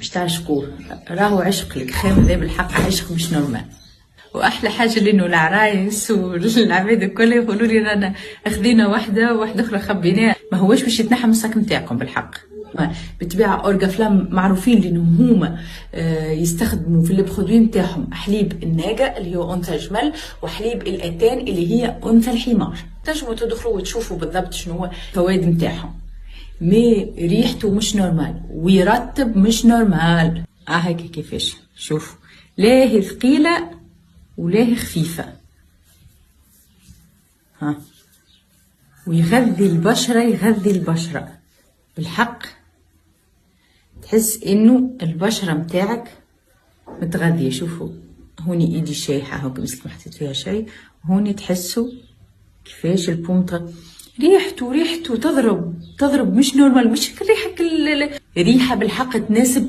باش تعشقوه. راهو عشق الكريم ذا بالحق عشق مش نورمال. واحلى حاجه لانه العرايس والعباد الكل يقولوا لي رانا اخذينا واحده اخرى خبيناها. ما هوش باش يتنحى من الصك نتاعكم بالحق. بالطبيعه اورغافلام معروفين لانهم هما يستخدموا في البرودوي نتاعهم حليب الناقه اللي هو انثى الجمل وحليب الاتان اللي هي انثى الحمار. تنجموا تدخلوا وتشوفوا بالضبط شنو هو الفوائد نتاعهم. مي ريحته مش نورمال ويرطب مش نورمال. هيك كيفاش شوفوا، لا هي ثقيله ولا هي خفيفه. ويغذي البشره بالحق. تحس انه البشره متاعك متغذيه. شوفوا هوني ايدي شايحه هاك مسك ما حطيت فيها شيء. هوني تحسوا كيفاش البومطه ريحته تضرب مش نورمال. مش الريحه بالحق تناسب